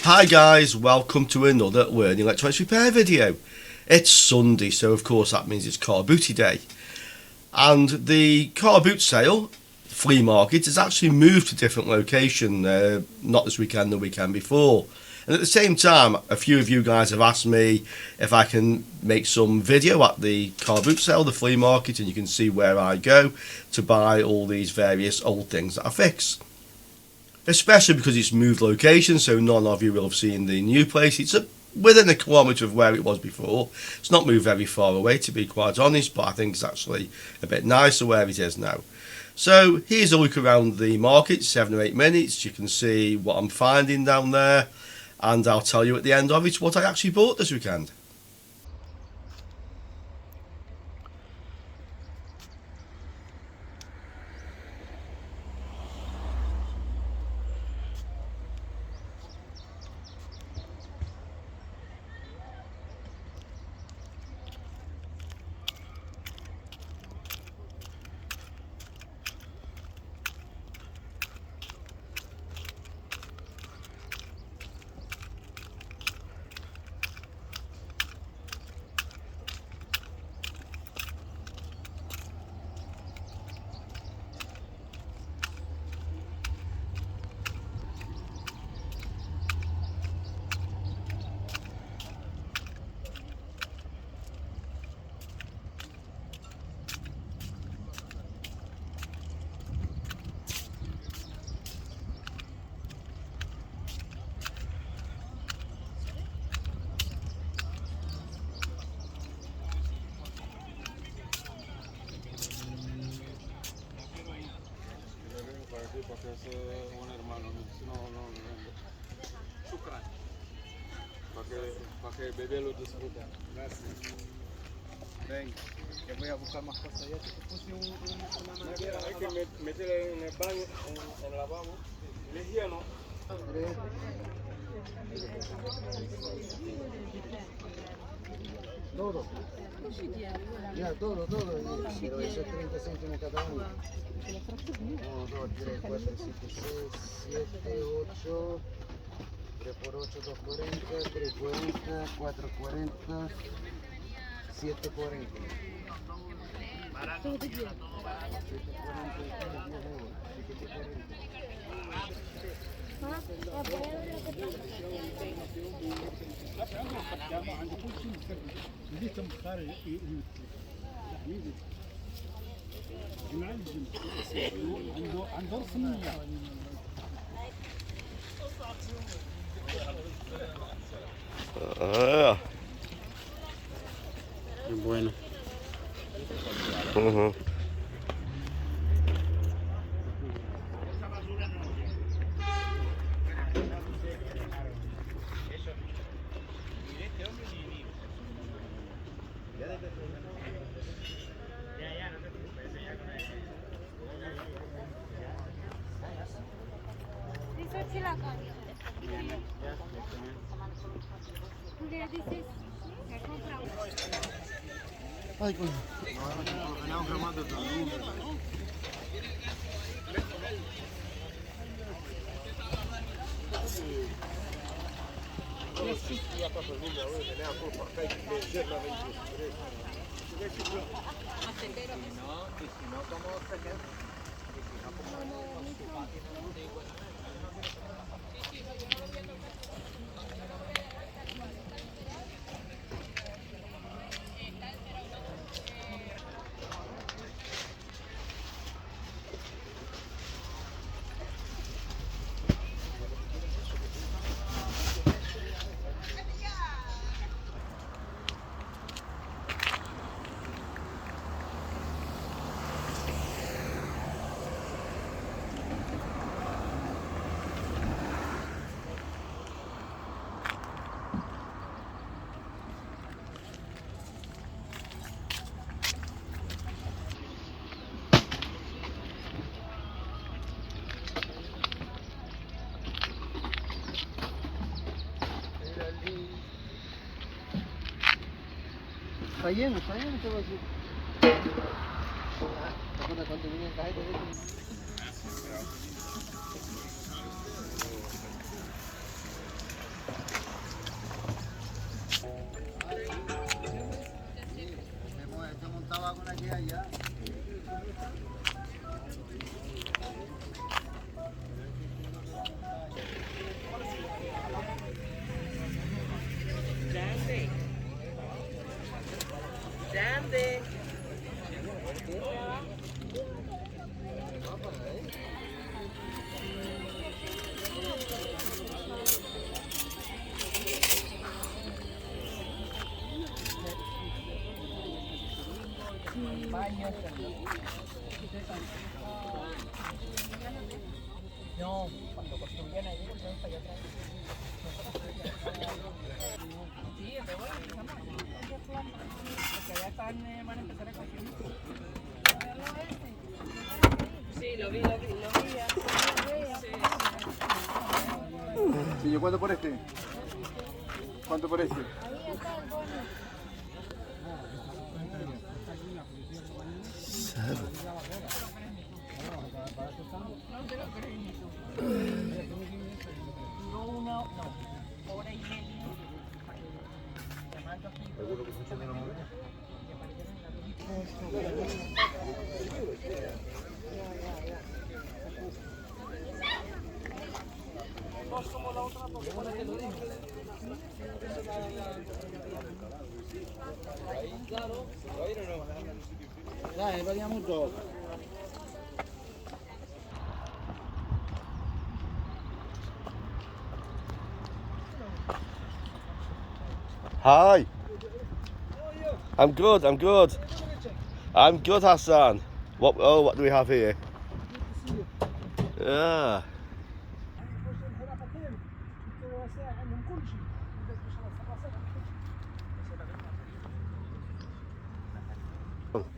Hi guys, welcome to another Learning Electronics Repair video. It's Sunday, so of course that means it's Car Booty Day. And the car boot sale, flea market, has actually moved to a different location, not this weekend, the weekend before. And at the same time, a few of you guys have asked me if I can make some video at the car boot sale, the flea market, and you can see where I go to buy all these various old things that I fix. Especially because it's moved location, so none of you will have seen the new place. It's within a kilometre of where it was before. It's not moved very far away, to be quite honest, but I think it's actually a bit nicer where it is now. So here's a look around the market, 7 or 8 minutes. You can see what I'm finding down there, and I'll tell you at the end of it what I actually bought this weekend. Porque es un hermano mío, si no, no lo vendo. Shukran. Para que el bebé lo disfrute. Gracias. Venga, que voy a buscar más cosas. Ya te puse una manguera. Hay que meterla en el baño, en el lavabo. Le hielo. Todo. Ya, todo. Pero eso es 30 céntimos cada uno. 1, 2, 3, 4, 5, 6, 7, 8. 3 por 8, 240, 340, 440, 740. Barato. 740, 10 euros. 740. عنده رسمية. Bueno. Ay, coño. No, un remate de Está lleno todo aquí. ¿Te acuerdas cuando venía el cajero de esto? No, cuando construyan ahí, entonces para allá atrás. Sí, es de bueno, porque allá están, van a empezar a construir. Sí, lo vi ya. Sí, ¿yo cuánto por este? ¿Cuánto por este? Dai, vediamo dopo. Hi. I'm good, I'm good. I'm good, Hassan. What do we have here? Yeah.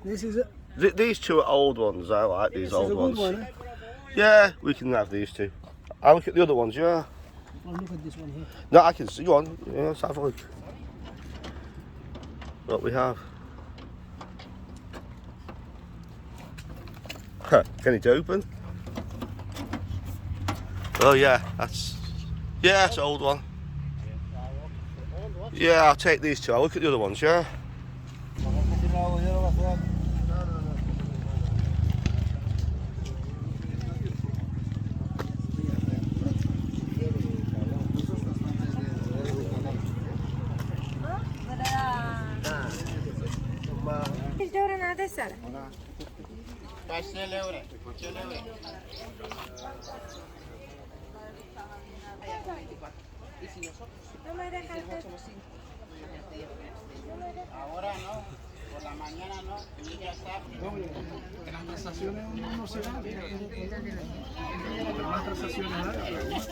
This is it. These two are old ones. I like these old ones. One, eh? Yeah, we can have these two. I'll look at the other ones, yeah. Oh, look at this one here. No, I can see one. Yeah, let's have a look. What we have. Huh, can it open? Oh yeah, that's an old one. Yeah, I'll take these two. I'll look at the other ones, yeah. Ahora no, por la mañana no, y ya está. En las transacciones no se da. Las transacciones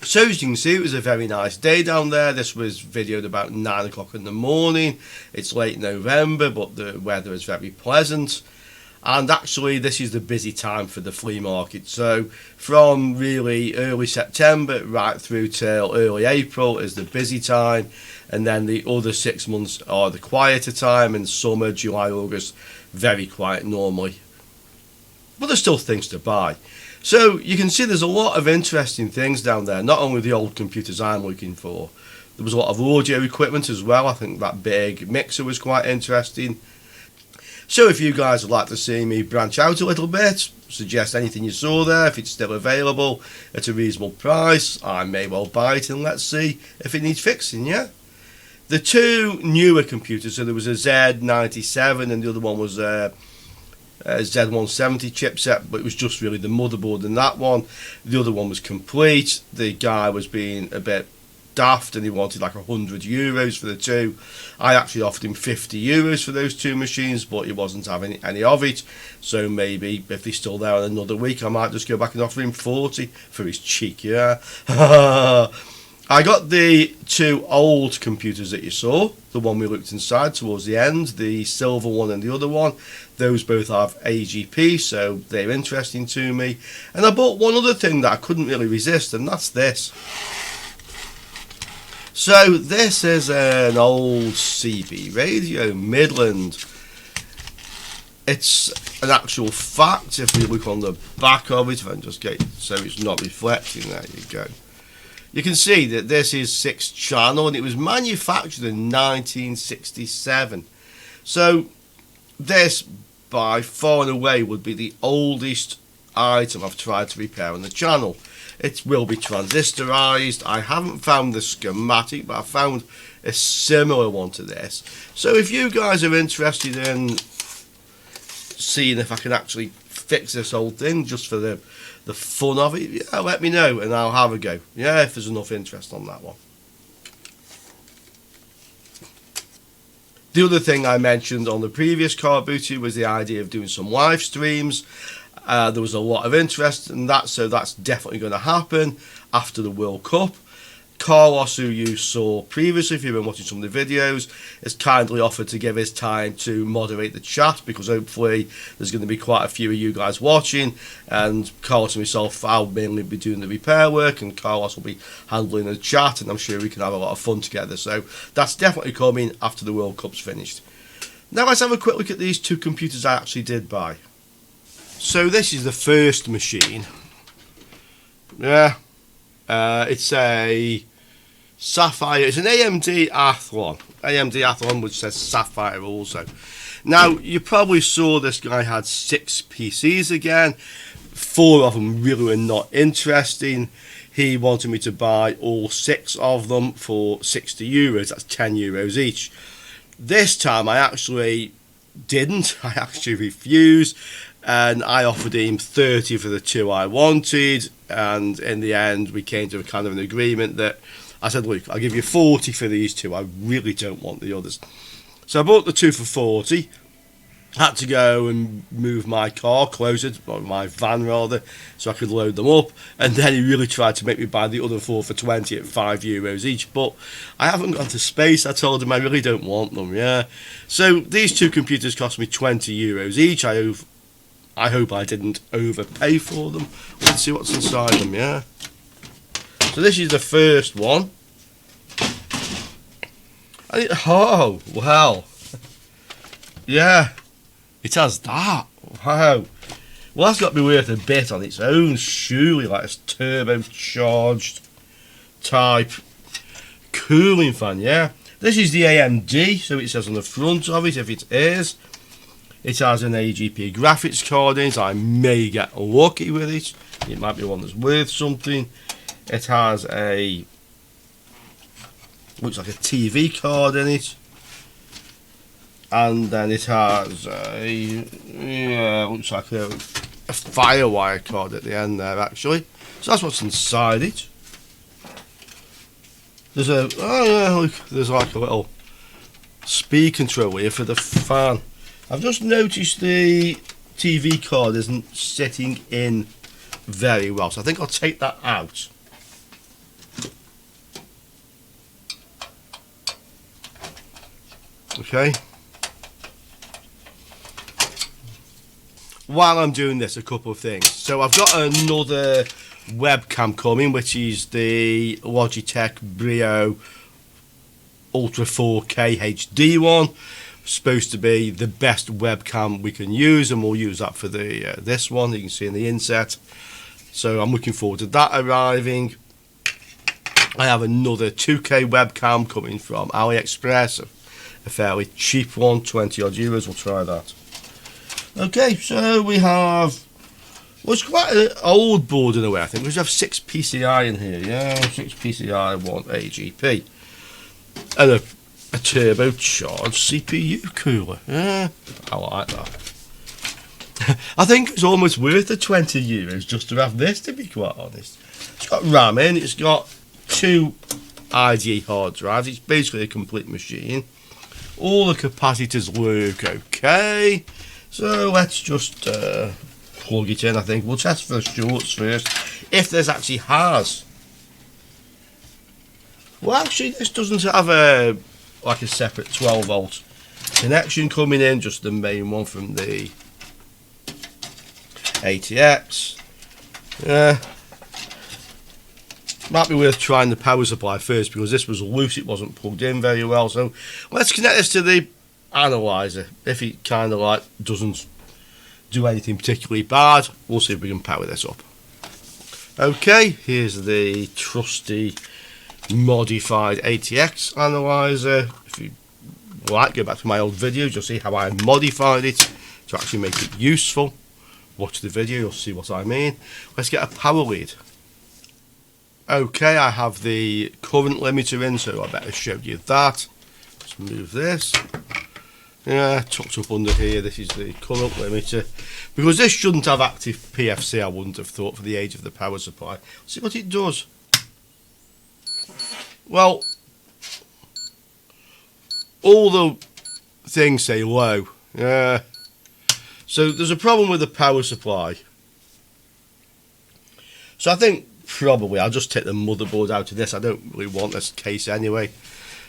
So as you can see, it was a very nice day down there. This was videoed about 9 o'clock in the morning. It's late November, but the weather is very pleasant. And actually, this is the busy time for the flea market. So from really early September right through till early April is the busy time. And then the other 6 months are the quieter time. And summer, July, August, very quiet normally. But there's still things to buy. So you can see there's a lot of interesting things down there, not only the old computers I'm looking for. There was a lot of audio equipment as well. I think that big mixer was quite interesting. So if you guys would like to see me branch out a little bit, suggest anything you saw there, if it's still available at a reasonable price, I may well buy it and let's see if it needs fixing, yeah? The two newer computers, so there was a Z97 and the other one was a Z170 chipset, but it was just really the motherboard in that one. The other one was complete. The guy was being a bit daft and he wanted like €100 for the two. I actually offered him €50 for those two machines, but he wasn't having any of it. So maybe if he's still there in another week, I might just go back and offer him 40 for his cheek, yeah. I got the two old computers that you saw, the one we looked inside towards the end, the silver one and the other one. Those both have AGP, so they're interesting to me. And I bought one other thing that I couldn't really resist, and that's this. So this is an old CB radio, Midland. It's an actual fact. If we look on the back of it, if I can just get it so it's not reflecting, there you go. You can see that this is 6 channel and it was manufactured in 1967. So this by far and away would be the oldest item I've tried to repair on the channel. It will be transistorized. I haven't found the schematic, but I found a similar one to this. So if you guys are interested in seeing if I can actually fix this old thing just for the fun of it, yeah, let me know and I'll have a go. Yeah, if there's enough interest on that one. The other thing I mentioned on the previous car booty was the idea of doing some live streams. There was a lot of interest in that, so that's definitely going to happen after the World Cup. Carlos, who you saw previously, if you've been watching some of the videos, has kindly offered to give his time to moderate the chat, because hopefully there's going to be quite a few of you guys watching, and Carlos and myself, I'll mainly be doing the repair work and Carlos will be handling the chat, and I'm sure we can have a lot of fun together. So that's definitely coming after the World Cup's finished. Now let's have a quick look at these two computers I actually did buy. So this is the first machine. Yeah. It's a Sapphire. It's an AMD Athlon. AMD Athlon, which says Sapphire also. Now, you probably saw this guy had 6 PCs again. 4 of them really were not interesting. He wanted me to buy all 6 of them for €60. That's €10 each. This time, I actually didn't. I actually refused. And I offered him 30 for the 2 I wanted, and in the end we came to a kind of an agreement that I said, look, I'll give you 40 for these 2, I really don't want the others. So I bought the 2 for 40, had to go and move my car closer, or my van rather, so I could load them up, and then he really tried to make me buy the other 4 for 20 at €5 each, but I haven't got to space. I told him I really don't want them, yeah. So these 2 computers cost me €20 each. I hope I didn't overpay for them. Let's see what's inside them, yeah. So this is the first one. Oh, wow. Yeah, it has that. Wow. Well, that's got to be worth a bit on its own, surely, like a turbocharged type cooling fan, yeah. This is the AMD, so it says on the front of it, if it is. It has an AGP graphics card in it. I may get lucky with it. It might be one that's worth something. It has a, looks like a TV card in it. And then it has a, yeah, looks like a FireWire card at the end there actually. So that's what's inside it. There's a, oh yeah, look, there's like a little speed control here for the fan. I've just noticed the TV card isn't sitting in very well, so I think I'll take that out. Okay. While I'm doing this, a couple of things. So I've got another webcam coming, which is the Logitech Brio Ultra 4K HD one. Supposed to be the best webcam we can use, and we'll use that for the this one. You can see in the inset. So I'm looking forward to that arriving. I have another 2K webcam coming from AliExpress, a fairly cheap one, 20 odd euros. We'll try that. Okay, so we have, well, it's quite an old board in a way, I think. We have 6 PCI in here, yeah, 6 PCI, 1 AGP, and a turbocharged CPU cooler. Yeah, I like that. I think it's almost worth the €20 just to have this, to be quite honest. It's got RAM in, it's got 2 IDE hard drives, it's basically a complete machine. All the capacitors work okay. So let's just plug it in, I think. We'll test for the shorts first, if there's actually has. Well, actually, this doesn't have a like a separate 12 volt connection coming in, just the main one from the ATX. Yeah, might be worth trying the power supply first because this was loose, it wasn't plugged in very well. So let's connect this to the analyzer. If it kind of like doesn't do anything particularly bad, we'll see if we can power this up. Okay, here's the trusty modified ATX analyzer. If you like, go back to my old videos, you'll see how I modified it to actually make it useful. Watch the video, you'll see what I mean. Let's get a power lead. Okay, I have the current limiter in, so I better show you that. Let's move this. Yeah, tucked up under here, this is the current limiter. Because this shouldn't have active PFC, I wouldn't have thought, for the age of the power supply. Let's see what it does. Well, all the things say low. Yeah. So there's a problem with the power supply. So I think probably I'll just take the motherboard out of this. I don't really want this case anyway.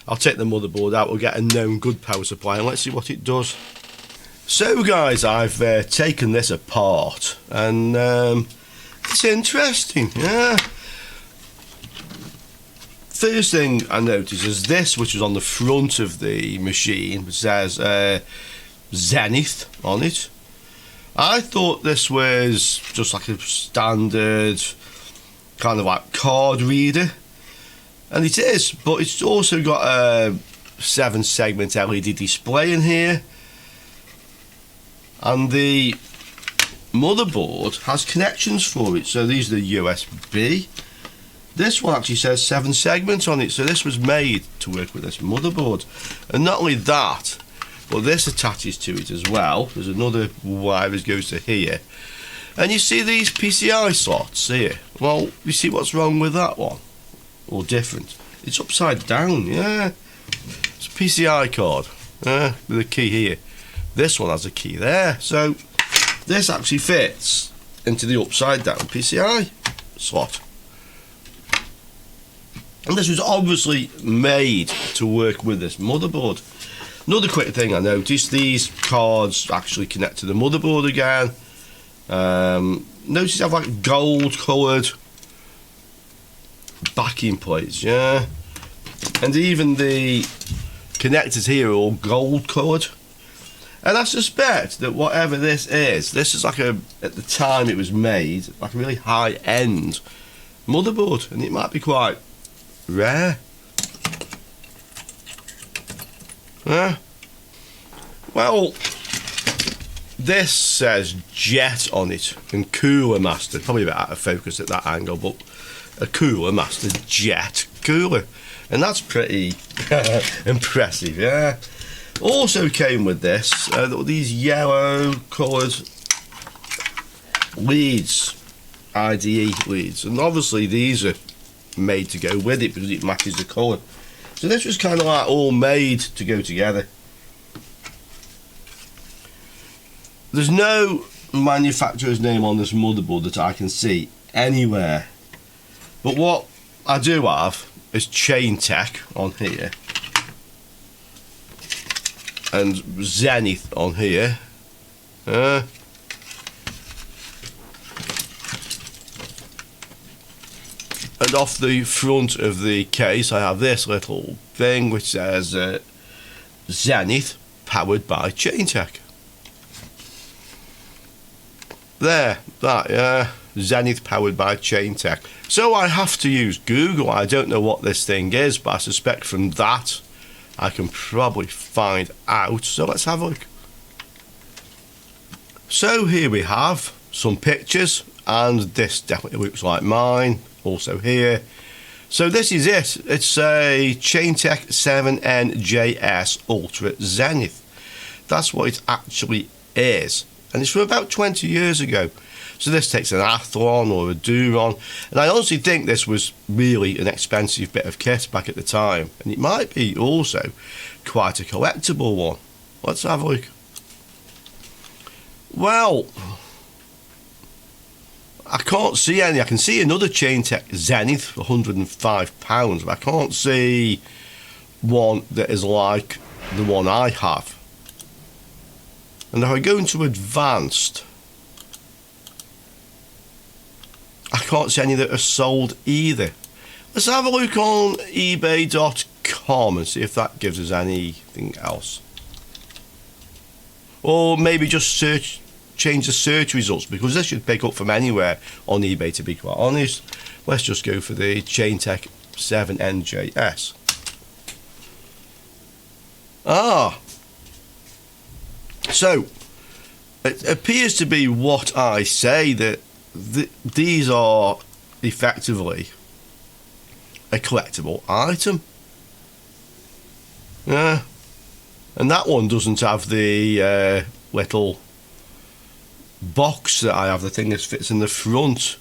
I'll take the motherboard out, we'll get a known good power supply and let's see what it does. So guys, I've taken this apart and it's interesting. Yeah. First thing I noticed is this, which is on the front of the machine, which says Zenith on it. I thought this was just like a standard kind of like card reader, and it is, but it's also got a 7-segment LED display in here, and the motherboard has connections for it. So these are the USB. This one actually says 7 segments on it, so this was made to work with this motherboard. And not only that, but this attaches to it as well. There's another wire that goes to here. And you see these PCI slots here. Well, you see what's wrong with that one? Or different? It's upside down, yeah. It's a PCI card, with a key here. This one has a key there. So this actually fits into the upside down PCI slot. And this was obviously made to work with this motherboard. Another quick thing I noticed, these cards actually connect to the motherboard again. Notice they have like gold coloured backing plates, yeah. And even the connectors here are all gold coloured. And I suspect that whatever this is like a, at the time it was made, like a really high end motherboard, and it might be quite rare. Yeah. Well, this says Jet on it and Cooler Master. Probably a bit out of focus at that angle, but a Cooler Master Jet cooler, and that's pretty impressive. Yeah. Also came with this these yellow coloured leads, IDE leads, and obviously these are made to go with it because it matches the colour. So this was kind of like all made to go together. There's no manufacturer's name on this motherboard that I can see anywhere, but what I do have is Chain Tech on here and Zenith on here. And off the front of the case I have this little thing which says Zenith powered by Chain Tech. There, that, yeah, Zenith powered by Chain Tech. So I have to use Google. I don't know what this thing is, but I suspect from that I can probably find out. So let's have a look. So here we have some pictures, and this definitely looks like mine. Also here. So this is it. It's a Chain Tech 7NJS Ultra Zenith. That's what it actually is. And it's from about 20 years ago. So this takes an Athlon or a Duron, and I honestly think this was really an expensive bit of kit back at the time, and it might be also quite a collectible one. Let's have a look. Well, I can't see any. I can see another Chaintech Zenith for £105, but I can't see one that is like the one I have. And if I go into advanced, I can't see any that are sold either. Let's have a look on ebay.com and see if that gives us anything else. Or maybe just change the search results, because this should pick up from anywhere on eBay, to be quite honest. Let's just go for the Chaintech 7NJS. So it appears to be what I say, that these are effectively a collectible item. Yeah, and that one doesn't have the little box that I have, the thing that fits in the front.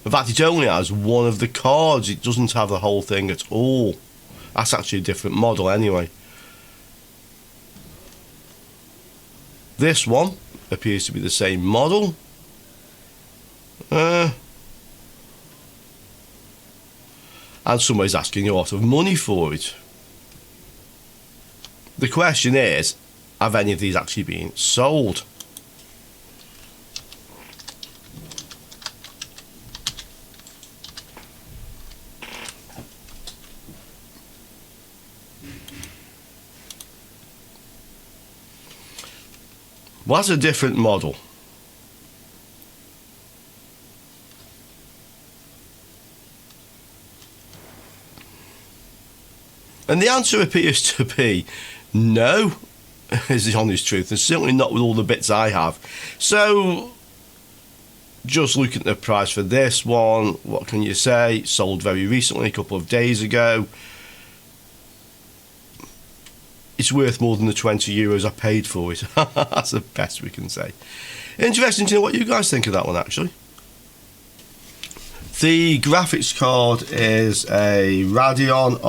In fact, it only has one of the cards. It doesn't have the whole thing at all. That's actually a different model anyway. This one appears to be the same model. And somebody's asking a lot of money for it. The question is, have any of these actually been sold? Well, that's a different model. And the answer appears to be no, is the honest truth, and certainly not with all the bits I have. So, just looking at the price for this one, what can you say? Sold very recently, a couple of days ago. It's worth more than the €20 I paid for it. That's the best we can say. Interesting to know what you guys think of that one, actually. The graphics card is a Radeon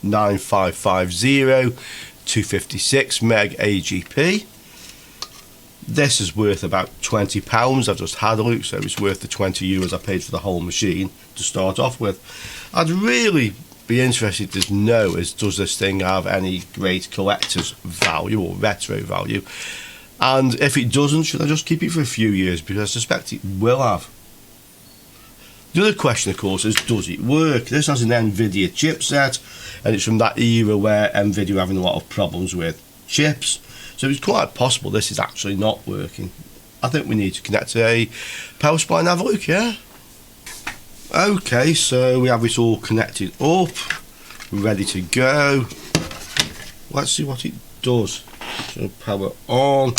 R9550 256 meg AGP. This is worth about £20. I've just had a look, so it's worth the €20 I paid for the whole machine to start off with. I'd really be interested to know is, does this thing have any great collector's value or retro value? And if it doesn't, should I just keep it for a few years? Because I suspect it will have. The other question, of course, is, does it work? This has an NVIDIA chipset, and it's from that era where NVIDIA were having a lot of problems with chips. So it's quite possible this is actually not working. I think we need to connect to a power supply and have a look, yeah? Okay, so we have it all connected up, ready to go. Let's see what it does. So power on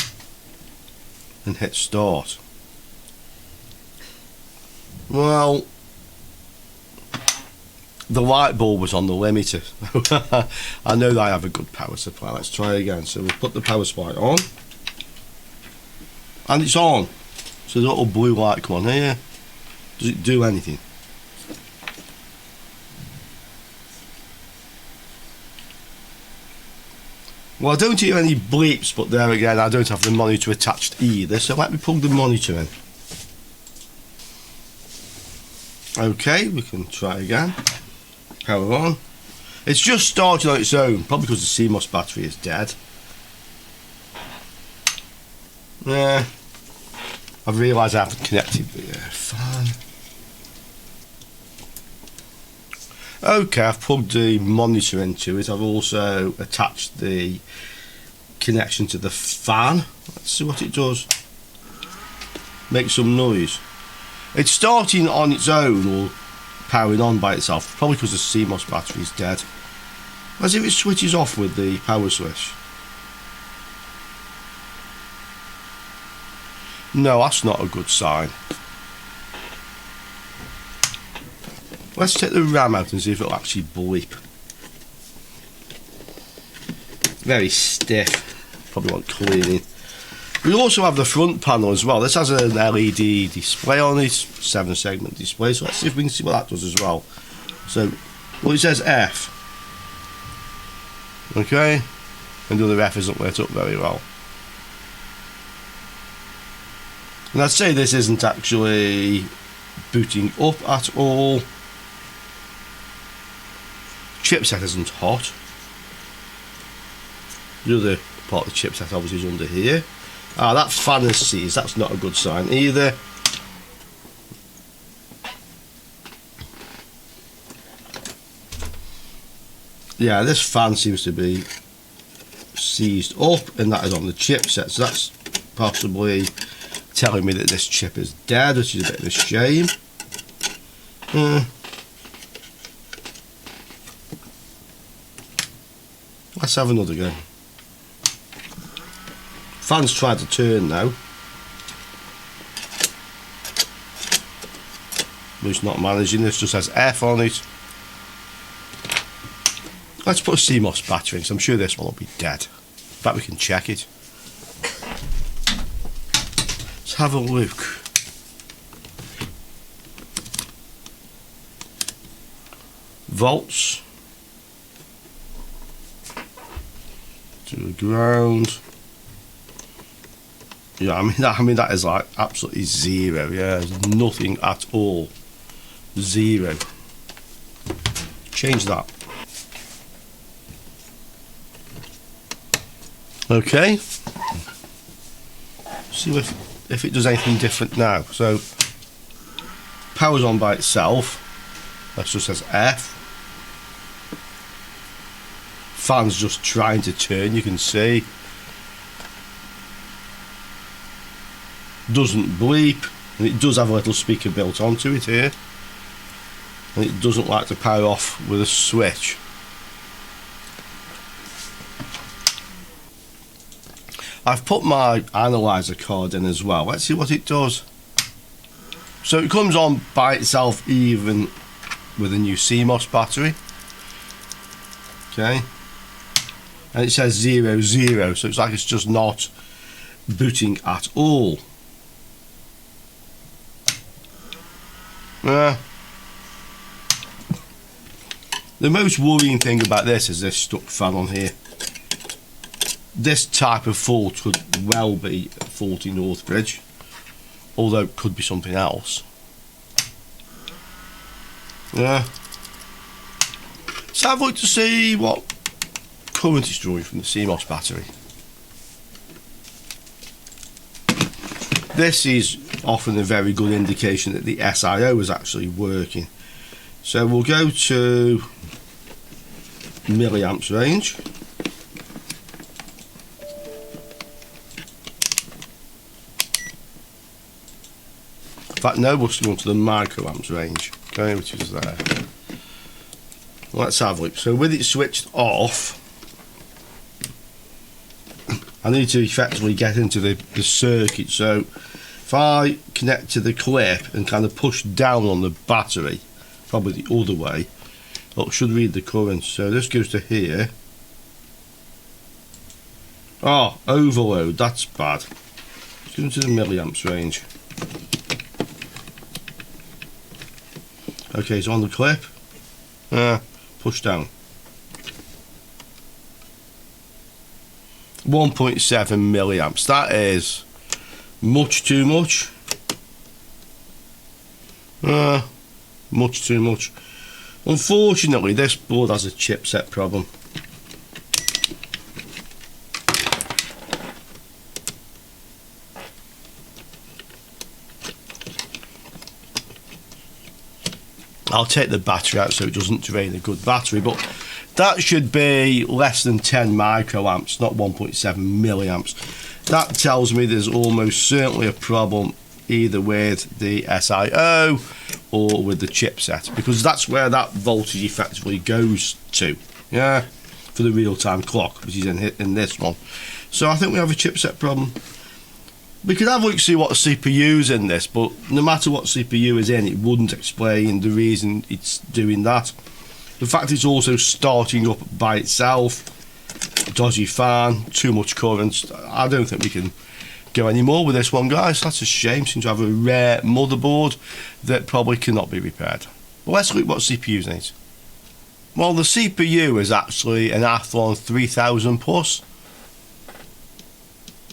and hit start. Well, the light bulb was on the limiter. I know that I have a good power supply. Let's try again. So we'll put the power supply on, and it's on. So the little blue light come on here. Does it do anything? Well, I don't hear any bleeps, but there again, I don't have the monitor attached either, so let me plug the monitor in. Okay, we can try again. Power on. It's just starting on its own, probably because the CMOS battery is dead. Yeah, I've realised I haven't connected the fan. Okay, I've plugged the monitor into it. I've also attached the connection to the fan. Let's see what it does. Make some noise. It's starting on its own, or powering on by itself, probably because the CMOS battery is dead. As if it switches off with the power switch. No, that's not a good sign. Let's take the RAM out and see if it'll actually bleep. Very stiff. Probably want cleaning. We also have the front panel as well. This has an LED display on it, 7-segment display. So let's see if we can see what that does as well. So, well, it says F. Okay, and the other F isn't lit up very well. And I'd say this isn't actually booting up at all. Chipset isn't hot. The other part of the chipset obviously is under here. Ah, that fan is seized, that's not a good sign either. Yeah, this fan seems to be seized up, and that is on the chipset, so that's possibly telling me that this chip is dead, which is a bit of a shame. Let's have another go. Fan's tried to turn now, but it's not managing. This just has F on it. Let's put a CMOS battery in, so I'm sure this one will be dead. In fact, we can check it. Let's have a look. Volts to the ground. Yeah, I mean that is like absolutely zero. Yeah, there's nothing at all. Zero. Change that. Okay. See if it does anything different now. So power's on by itself. That just says F. Fan's just trying to turn, you can see. Doesn't bleep, and it does have a little speaker built onto it here, and it doesn't like to power off with a switch. I've put my analyzer card in as well. Let's see what it does. So it comes on by itself even with a new CMOS battery. Okay, and it says 0, 0, so it's like it's just not booting at all. The most worrying thing about this is this stuck fan on here. This type of fault could well be a faulty North Bridge, although it could be something else. Yeah. So have a look to see what current is drawing from the CMOS battery. This is often a very good indication that the SIO is actually working. So we'll go to milliamps range. In fact, no, we'll go to the microamps range, okay, which is there. Let's have a look. So with it switched off, I need to effectively get into the circuit. So if I connect to the clip and kind of push down on the battery, probably the other way, it should read the current. So this goes to here. Oh, overload, that's bad. Let's go into the milliamps range. Okay, so on the clip, push down. 1.7 milliamps. That is much too much. Much too much. Unfortunately, this board has a chipset problem. I'll take the battery out so it doesn't drain a good battery, but that should be less than 10 microamps, not 1.7 milliamps. That tells me there's almost certainly a problem either with the SIO or with the chipset, because that's where that voltage effectively goes to, yeah, for the real-time clock, which is in this one. So I think we have a chipset problem. We could have a look to see what CPU is in this, but no matter what CPU is in, it wouldn't explain the reason it's doing that. The fact it's also starting up by itself, dodgy fan, too much current. I don't think we can go any more with this one, guys. That's a shame. Seems to have a rare motherboard that probably cannot be repaired. But let's look at what CPU's in it. Well, the CPU is actually an Athlon 3000 plus.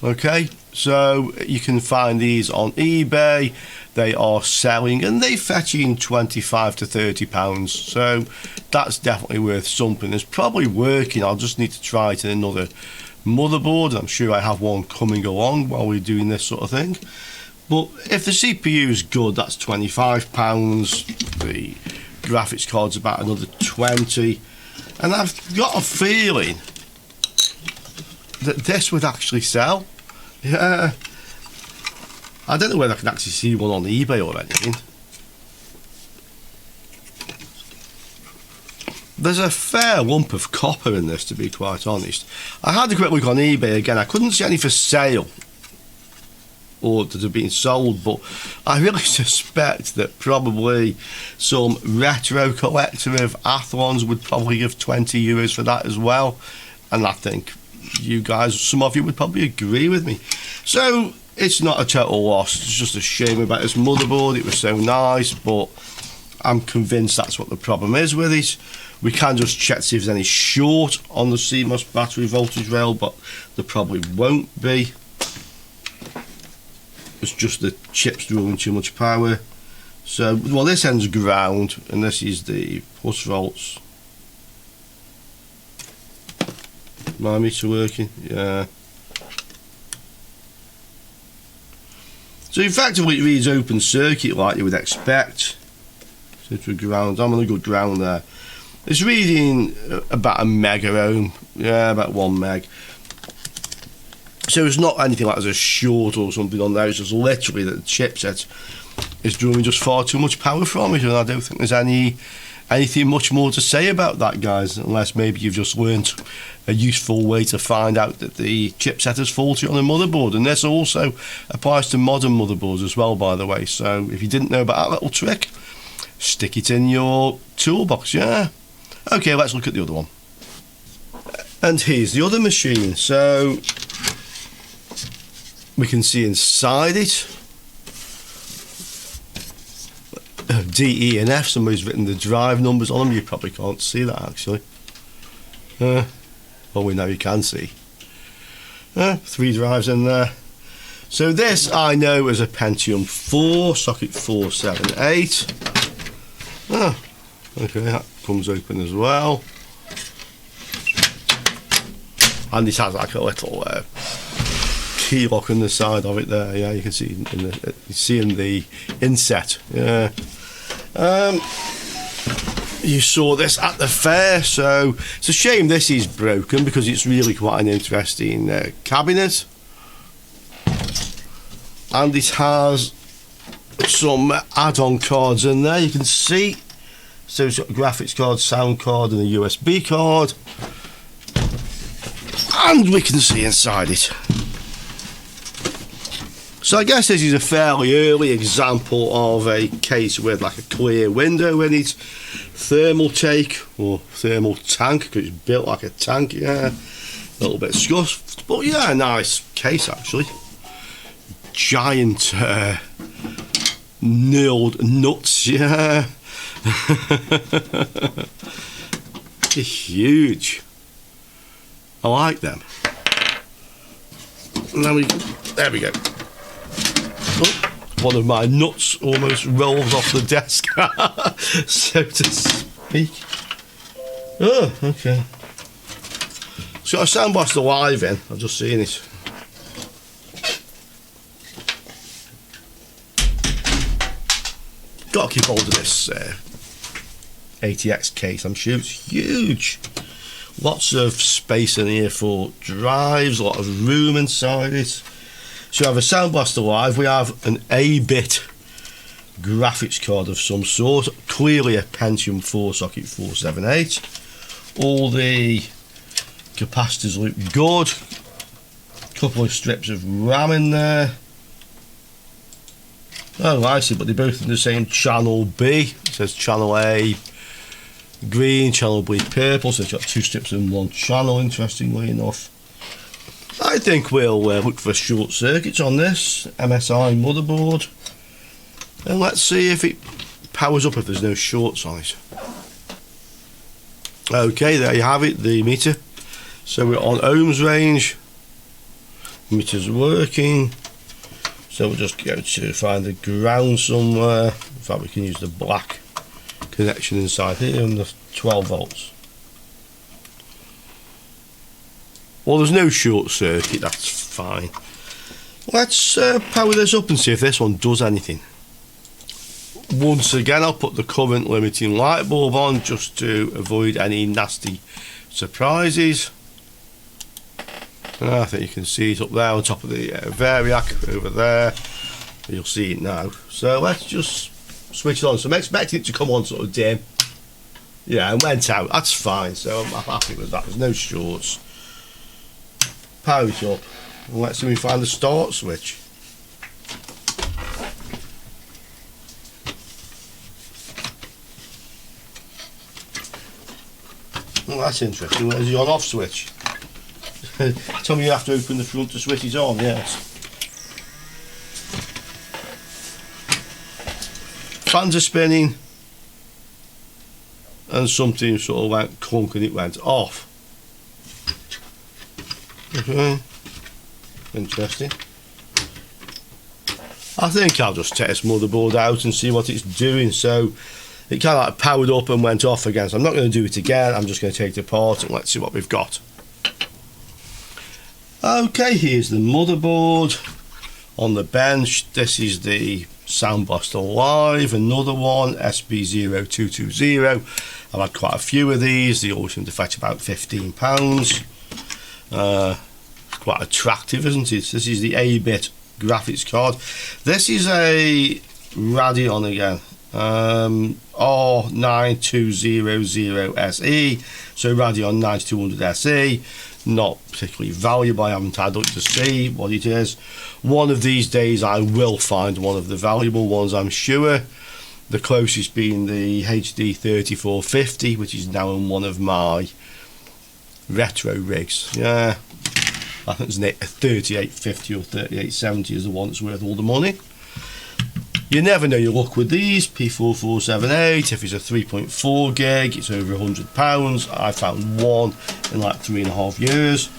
Okay, so you can find these on eBay. they are selling, and they fetching £25 to £30. So that's definitely worth something. It's probably working. I'll just need to try it in another motherboard. I'm sure I have one coming along while we're doing this sort of thing. But if the CPU is good, that's £25. The graphics card's about another 20, and I've got a feeling that this would actually sell. Yeah, I don't know whether I can actually see one on eBay or anything. There's a fair lump of copper in this, to be quite honest. I had a quick look on eBay again. I couldn't see any for sale or that have been sold, but I really suspect that probably some retro collector of Athlons would probably give €20 for that as well. And I think you guys, some of you would probably agree with me. So it's not a total loss. It's just a shame about this motherboard. It was so nice, but I'm convinced that's what the problem is with it. We can just check to see if there's any short on the CMOS battery voltage rail, but there probably won't be. It's just the chips drawing too much power. So, well, this end's ground, and this is the plus volts. My meter working? Yeah. So effectively it reads open circuit like you would expect. So to ground, I'm on a good ground there. It's reading about a mega ohm, yeah, about 1 meg. So it's not anything like there's a short or something on there. It's just literally that the chipset is drawing just far too much power from it, and I don't think there's anything much more to say about that, guys, unless maybe you've just learned a useful way to find out that the chipset is faulty on a motherboard. And this also applies to modern motherboards as well, by the way. So if you didn't know about that little trick, stick it in your toolbox. Yeah. Okay, let's look at the other one. And here's the other machine. So we can see inside it D, E and F. Somebody's written the drive numbers on them. You probably can't see that actually. Well, we know you can see. 3 drives in there. So this I know is a Pentium 4 socket 478. Okay, that comes open as well. And it has like a little key lock on the side of it there. Yeah, you can see in the inset. Yeah. You saw this at the fair, so it's a shame this is broken because it's really quite an interesting cabinet. And it has some add-on cards in there, you can see. So it's got a graphics card, sound card and a USB card. And we can see inside it. So I guess this is a fairly early example of a case with like a clear window in it. Thermal take or thermal tank, because it's built like a tank, yeah. A little bit scuffed, but yeah, a nice case actually. Giant knurled nuts, yeah. They're huge. I like them. And then there we go. Oh, one of my nuts almost rolls off the desk, so to speak. Oh, okay. It's got a sound blaster live in. I've just seen it. Got to keep hold of this ATX case. I'm sure it's huge. Lots of space in here for drives, a lot of room inside it. So we have a Sound Blaster Live, we have an 8-bit graphics card of some sort, clearly a Pentium 4 socket 478. All the capacitors look good. A couple of strips of RAM in there. Oh, I see, but they're both in the same channel B. It says channel A green, channel B purple, so it's got 2 strips in one channel, interestingly enough. I think we'll look for short circuits on this MSI motherboard, and let's see if it powers up if there's no shorts on it. Okay, there you have it, the meter. So we're on ohms range, meter's working. So we'll just go to find the ground somewhere. In fact, we can use the black connection inside here and the 12 volts. Well, there's no short circuit, that's fine. Let's power this up and see if this one does anything. Once again, I'll put the current limiting light bulb on just to avoid any nasty surprises. I think you can see it up there on top of the variac over there. You'll see it now. So let's just switch it on. So I'm expecting it to come on sort of dim. Yeah, and went out. That's fine. So I'm happy with that. There's no shorts. Power it up. And let's see if we find the start switch. Well, that's interesting. Where's the on-off switch? Tell me you have to open the front to switch it on, yes. Fans are spinning and something sort of went clunk and it went off. Okay, interesting. I think I'll just take this motherboard out and see what it's doing. So it kind of like powered up and went off again, so I'm not going to do it again. I'm just going to take it apart and let's see what we've got. Okay, here's the motherboard on the bench. This is the Sound Blaster Live, another one, SB0220. I've had quite a few of these. They always seem to fetch about £15. Quite attractive, isn't it? This is the 8-bit graphics card. This is a Radeon again, R9200SE, so Radeon 9200 SE. Not particularly valuable. I haven't had a look to see what it is. One of these days I will find one of the valuable ones, I'm sure. The closest being the HD 3450, which is now in one of my retro rigs. Yeah, I think it's a 3850 or 3870 is the one that's worth all the money. You never know your luck with these. P4478, if it's a 3.4 gig, it's over £100. I found one in like 3.5 years.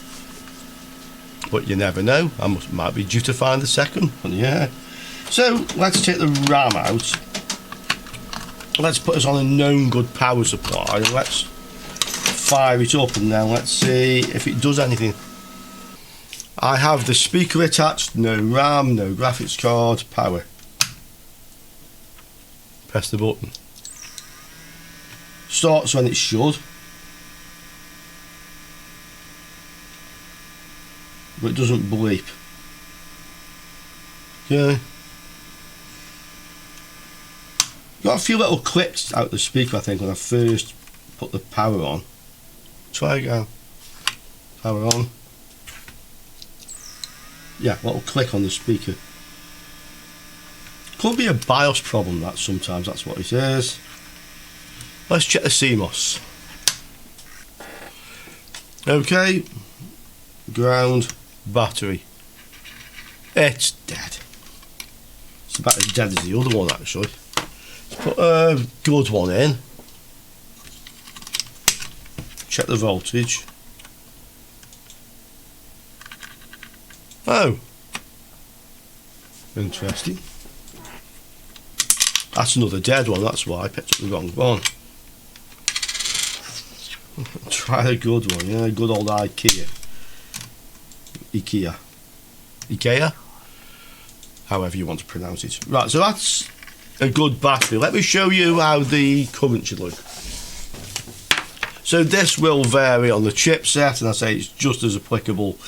But you never know. I might be due to find the second one, yeah. So let's take the RAM out. Let's put us on a known good power supply and let's fire it up and then let's see if it does anything. I have the speaker attached, no RAM, no graphics card, power. Press the button. Starts when it should. But it doesn't bleep. Okay. Got a few little clicks out the speaker, I think, when I first put the power on. Try again. Power on. Yeah, little click on the speaker. Could be a BIOS problem, that sometimes that's what it is. Let's check the CMOS. Okay, ground, battery. It's dead. It's about as dead as the other one actually. Let's put a good one in. Check the voltage. Oh, interesting. That's another dead one, that's why I picked up the wrong one. Try a good one, yeah, good old IKEA. However you want to pronounce it. Right, so that's a good battery. Let me show you how the current should look. So this will vary on the chipset, and I say it's just as applicable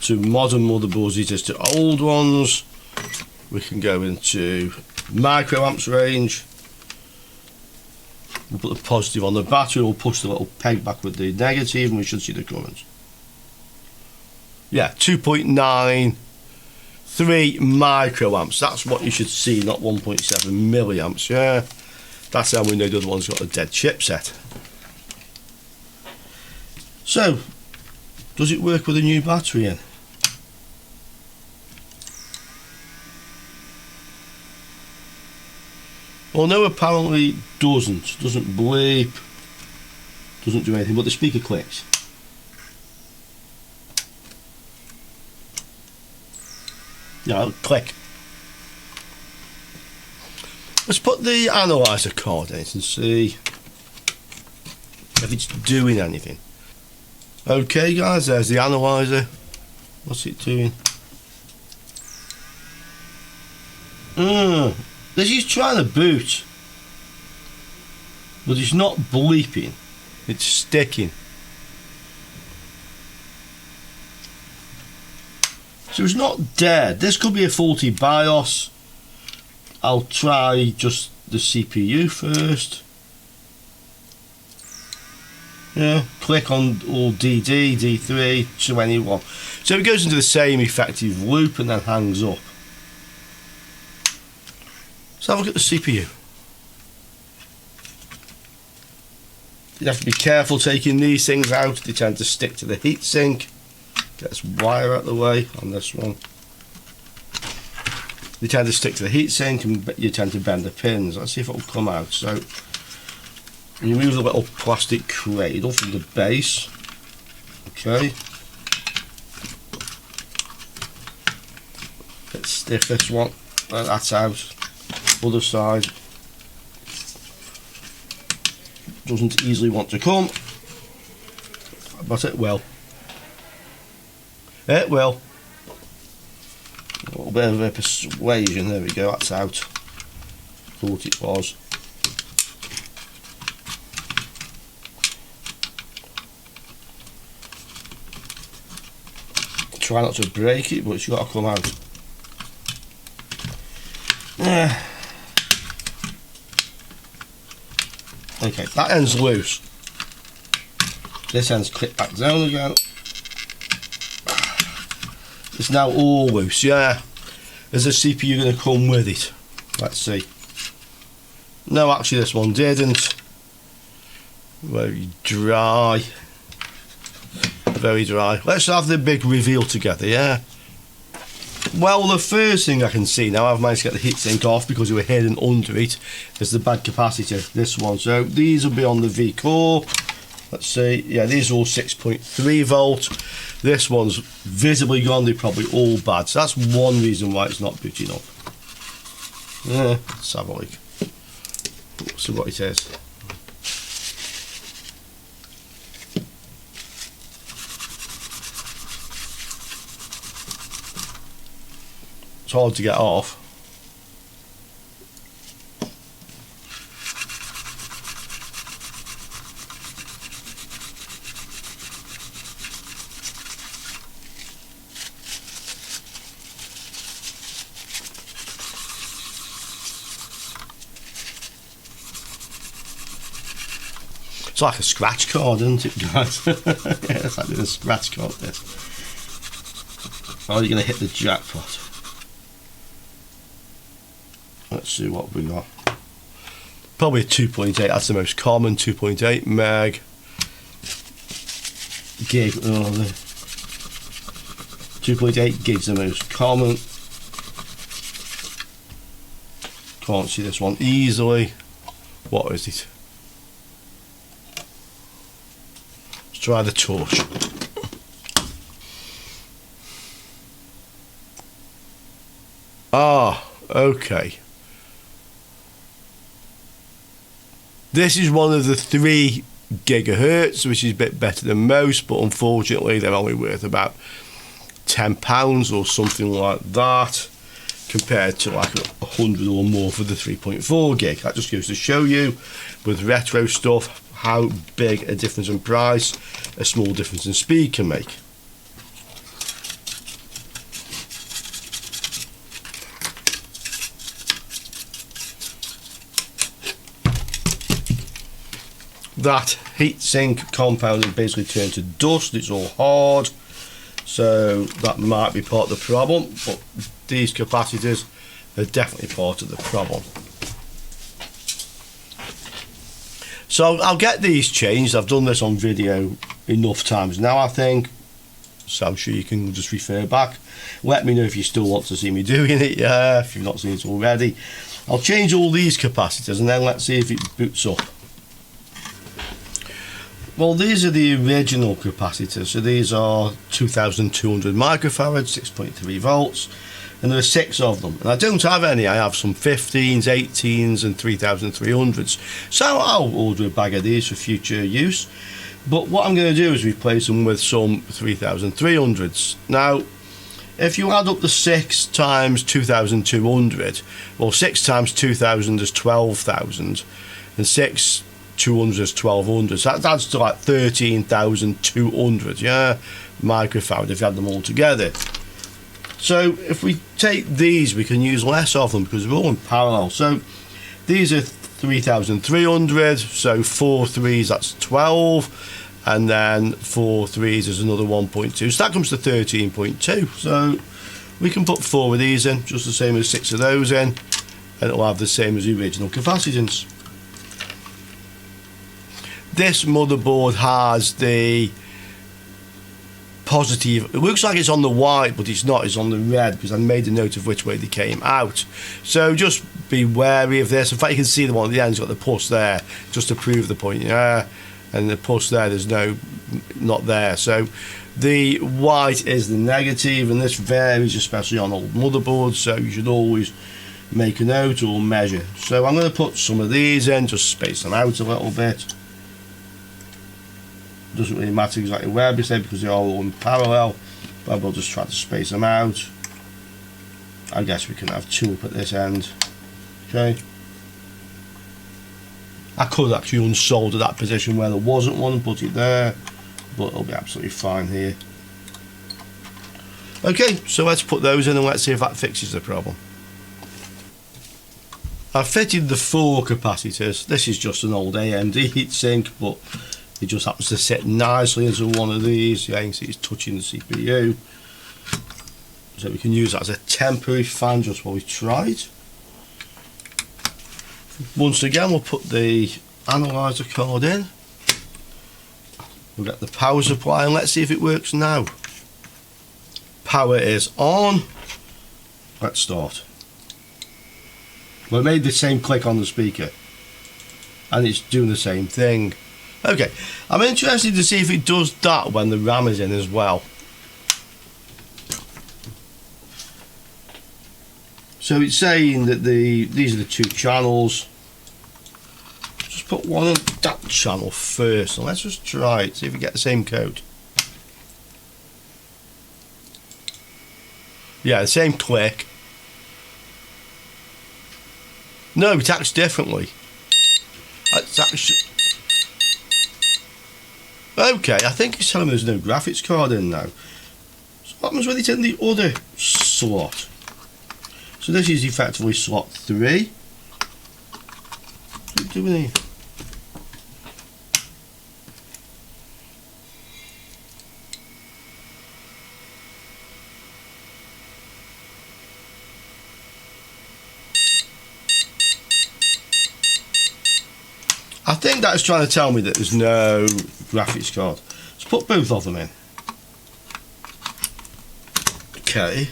to modern motherboards as it is to old ones. We can go into microamps range. We'll put the positive on the battery, we'll push the little peg back with the negative and we should see the current. Yeah, 2.93 microamps, that's what you should see, not 1.7 milliamps, yeah. That's how we know the other one's got a dead chipset. So, does it work with a new battery in? Well, no, apparently doesn't bleep, doesn't do anything, but the speaker clicks. Yeah, it'll click. Let's put the analyzer card in it and see if it's doing anything. Okay guys, there's the analyzer. What's it doing? This is trying to boot, but it's not bleeping, it's sticking. So it's not dead. This could be a faulty BIOS. I'll try just the CPU first. Yeah, click on all DD, D3 to anyone. So it goes into the same effective loop and then hangs up. Let's have a look at the CPU. You have to be careful taking these things out. They tend to stick to the heatsink. Get this wire out of the way on this one. They tend to stick to the heatsink and you tend to bend the pins. Let's see if it will come out. So remove the little plastic cradle from the base. Okay. Bit stiff this one. That's out. Other side. Doesn't easily want to come. But it will. It will. A little bit of a persuasion. There we go. That's out. Thought it was. Try not to break it, but it's got to come out. Okay, that end's loose. This end's clipped back down again. It's now all loose, yeah. Is the CPU going to come with it? Let's see. No, actually this one didn't. Very dry. Very dry. Let's have the big reveal together, yeah. Well, the first thing I can see now, I've managed to get the heatsink off because we were hidden under it, is the bad capacitor, this one. So these will be on the V core. Let's see, yeah, these are all 6.3 volt. This one's visibly gone, they're probably all bad. So that's one reason why it's not booting up. Yeah, let's have a look. See what it is. It's hard to get off. It's like a scratch card, isn't it, guys? Yeah, it's like a scratch card, this. Oh, you're going to hit the jackpot. Let's see what we got. Probably a 2.8, that's the most common, 2.8 meg. Gig, 2.8 gigs the most common. Can't see this one easily. What is it? Let's try the torch. Ah, okay. This is one of the 3 gigahertz, which is a bit better than most, but unfortunately they're only worth about £10 or something like that, compared to like 100 or more for the 3.4 gig. That just goes to show you, with retro stuff, how big a difference in price a small difference in speed can make. That heatsink compound has basically turned to dust, it's all hard, so that might be part of the problem, but these capacitors are definitely part of the problem. So I'll get these changed. I've done this on video enough times now, I think, so I'm sure you can just refer back. Let me know if you still want to see me doing it, yeah, if you've not seen it already. I'll change all these capacitors and then let's see if it boots up. Well, these are the original capacitors, so these are 2200 microfarads, 6.3 volts. and there are 6 of them. And I don't have any. I have some 15s, 18s and 3300s. So I'll order a bag of these for future use. But what I'm going to do is replace them with some 3300s. Now, if you add up the 6 times 2200, well, 6 times 2000 is 12,000, and 6 200 is 1200, so that adds to like 13,200, yeah, microfarad if you add them all together. So if we take these, we can use less of them because they're all in parallel. So these are 3,300, so 4 3s, that's 12, and then 4 3s is another 1.2, so that comes to 13.2. So we can put 4 of these in, just the same as 6 of those in, and it'll have the same as the original capacitance. This motherboard has the positive, it looks like it's on the white, but it's not, it's on the red, because I made a note of which way they came out. So just be wary of this. In fact, you can see the one at the end, it's got the plus there, just to prove the point, yeah, and the plus there, there's no, not there. So the white is the negative, and this varies especially on old motherboards, so you should always make a note or measure. So I'm going to put some of these in, just space them out a little bit. Doesn't really matter exactly where we say because they're all in parallel, but we'll just try to space them out. I guess we can have 2 up at this end. Okay. I could actually unsolder that position where there wasn't one and put it there, but it'll be absolutely fine here. Okay, so let's put those in and let's see if that fixes the problem. I've fitted the 4 capacitors. This is just an old AMD heatsink, but it just happens to sit nicely into one of these. Yeah, you can see it's touching the CPU. So we can use that as a temporary fan just while we try it. Once again, we'll put the analyzer card in. We'll get the power supply and let's see if it works now. Power is on. Let's start. We made the same click on the speaker and it's doing the same thing. Okay, I'm interested to see if it does that when the RAM is in as well. So it's saying that these are the 2 channels. Just put one on that channel first, and let's just try it, see if we get the same code. Yeah, the same click. No, it acts differently. It's actually... Okay, I think it's telling me there's no graphics card in now. So what happens when it's in the other slot? So this is effectively slot 3. What's it doing here? I think that's trying to tell me that there's no graphics card. Let's put both of them in. Okay.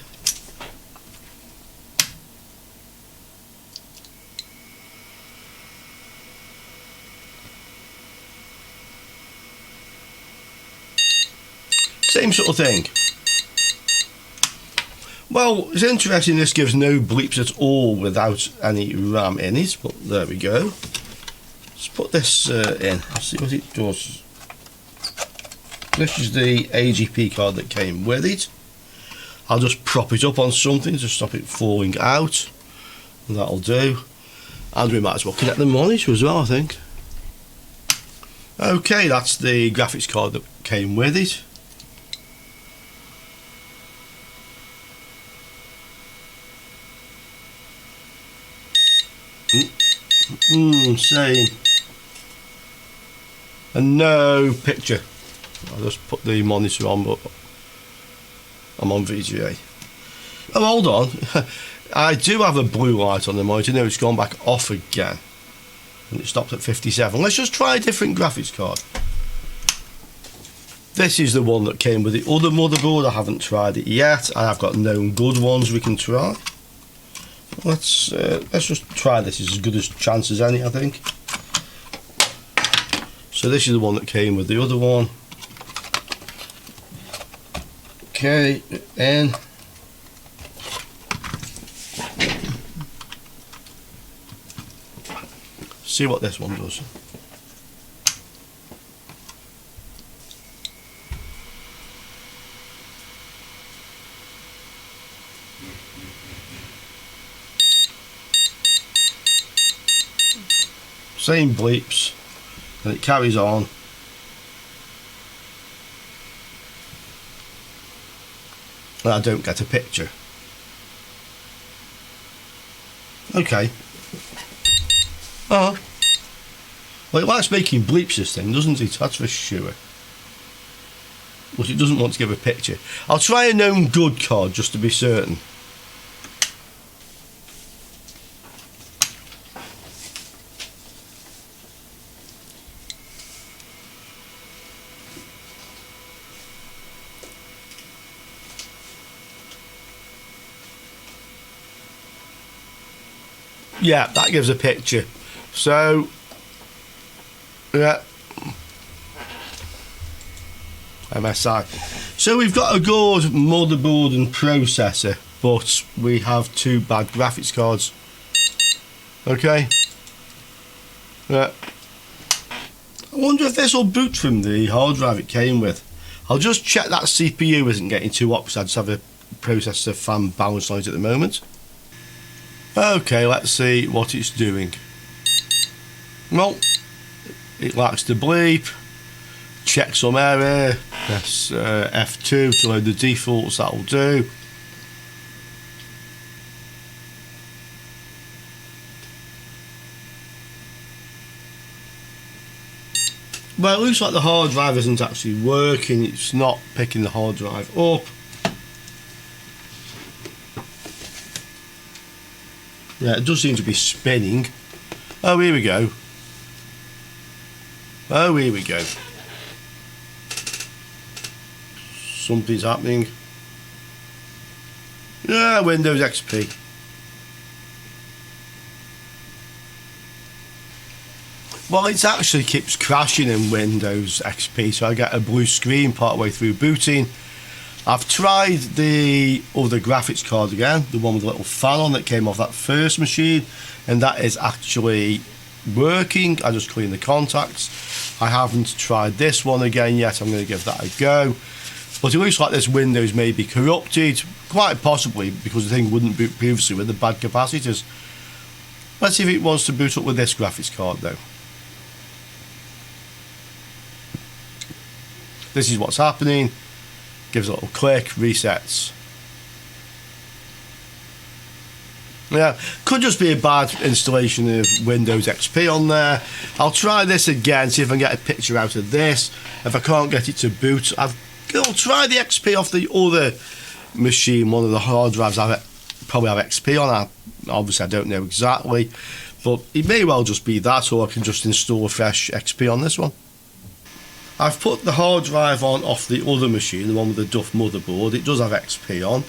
Same sort of thing. Well, it's interesting this gives no bleeps at all without any RAM in it, but there we go. Let's put this in, see what it does. This is the AGP card that came with it. I'll just prop it up on something to stop it falling out. And that'll do. And we might as well connect the monitor as well, I think. Okay, that's the graphics card that came with it. Same. And no picture. I'll just put the monitor on, but I'm on VGA. Oh, hold on. I do have a blue light on the monitor. No, it's gone back off again. And it stopped at 57. Let's just try a different graphics card. This is the one that came with the other motherboard. I haven't tried it yet. I have got known good ones we can try. Let's just try this. It's as good a chance as any, I think. So this is the one that came with the other one. Okay, in. see what this one does. Same bleeps, and it carries on. And I don't get a picture. Okay. Oh. Well, it likes making bleeps, this thing, doesn't it? That's for sure. But it doesn't want to give a picture. I'll try a known good card just to be certain. Yeah, that gives a picture. So, yeah. MSI. So we've got a good motherboard and processor, but we have two bad graphics cards. Okay. Yeah. I wonder if this will boot from the hard drive it came with. I'll just check that CPU isn't getting too hot because I just have a processor fan balance on it at the moment. Okay, let's see what it's doing. Well, it likes to bleep, check some error, press F2 to load the defaults, that'll do. Well, it looks like the hard drive isn't actually working, it's not picking the hard drive up. Yeah, it does seem to be spinning. Oh, here we go. Oh, here we go. Something's happening. Yeah, Windows XP. Well, it actually keeps crashing in Windows XP, so I get a blue screen partway through booting. I've tried the other graphics card again, the one with the little fan on that came off that first machine, and that is actually working. I just cleaned the contacts. I haven't tried this one again yet. I'm going to give that a go. But it looks like this Windows may be corrupted, quite possibly because the thing wouldn't boot previously with the bad capacitors. Let's see if it wants to boot up with this graphics card though. This is what's happening. Gives a little click, resets. Yeah, could just be a bad installation of Windows XP on there. I'll try this again, see if I can get a picture out of this. If I can't get it to boot, I'll try the XP off the other machine, one of the hard drives I probably have XP on. Obviously I don't know exactly, but it may well just be that, or I can just install a fresh XP on this one. I've put the hard drive on off the other machine, the one with the Duff motherboard. It does have XP on,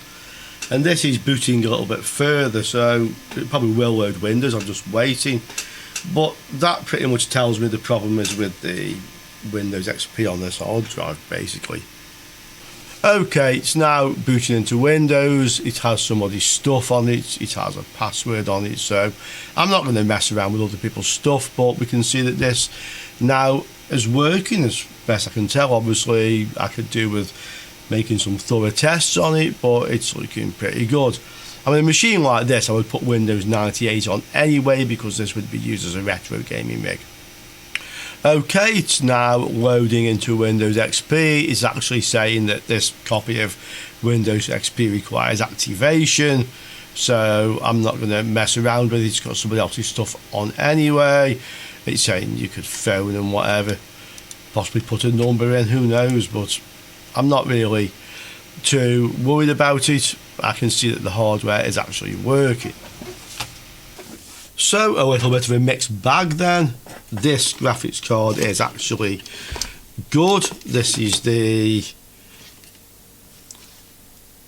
and this is booting a little bit further, so it probably will load Windows. I'm just waiting, but that pretty much tells me the problem is with the Windows XP on this hard drive basically. Okay, it's now booting into Windows. It has somebody's stuff on it, it has a password on it, so I'm not going to mess around with other people's stuff, but we can see that this now is working as best I can tell. Obviously I could do with making some thorough tests on it, but it's looking pretty good. I mean, a machine like this I would put Windows 98 on anyway, because this would be used as a retro gaming rig. Okay, it's now loading into Windows XP. It's actually saying that this copy of Windows XP requires activation, so I'm not going to mess around with it. It's got somebody else's stuff on anyway. It's saying you could phone and whatever, possibly put a number in, who knows, but I'm not really too worried about it. I can see that the hardware is actually working. So a little bit of a mixed bag then. This graphics card is actually good. This is the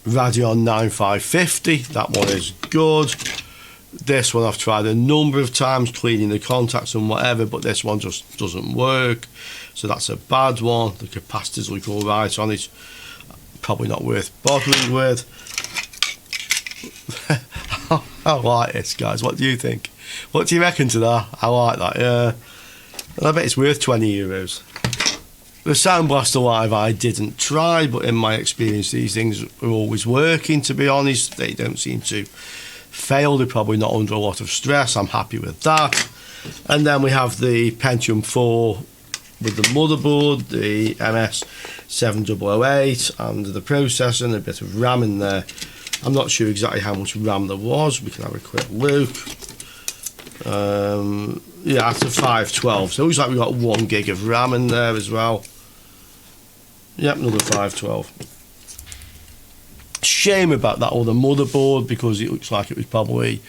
Radeon 9550, that one is good. This one I've tried a number of times cleaning the contacts and whatever, but this one just doesn't work, so that's a bad one. The capacitors look alright on it, probably not worth bothering with. I like this, guys, what do you think? What do you reckon to that? I like that, yeah. And I bet it's worth €20. The Sound Blaster Live I didn't try, but in my experience these things are always working, to be honest. They don't seem to fail, they're probably not under a lot of stress. I'm happy with that. And then we have the Pentium 4 with the motherboard, the MS7008 and the processor and a bit of RAM in there. I'm not sure exactly how much RAM there was. We can have a quick look. Yeah, it's a 512. So it looks like we've got 1 gig of RAM in there as well. Yep, another 512. Shame about that other motherboard, because it looks like it was probably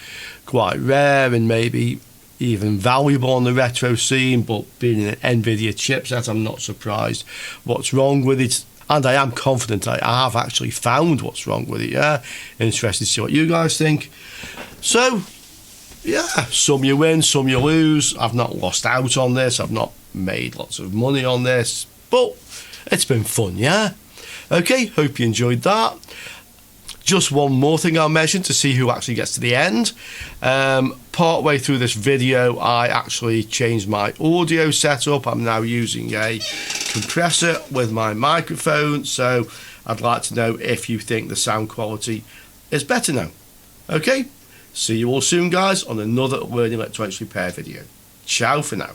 quite rare and maybe even valuable on the retro scene, but being an NVIDIA chipset, I'm not surprised what's wrong with it. And I am confident I have actually found what's wrong with it, yeah. Interested to see what you guys think. So, yeah, some you win, some you lose. I've not lost out on this. I've not made lots of money on this. But it's been fun, yeah. Okay, hope you enjoyed that. Just one more thing I'll mention to see who actually gets to the end. Part way through this video, I actually changed my audio setup. I'm now using a compressor with my microphone, so I'd like to know if you think the sound quality is better now. Okay, see you all soon, guys, on another Learning Electronics Repair video. Ciao for now.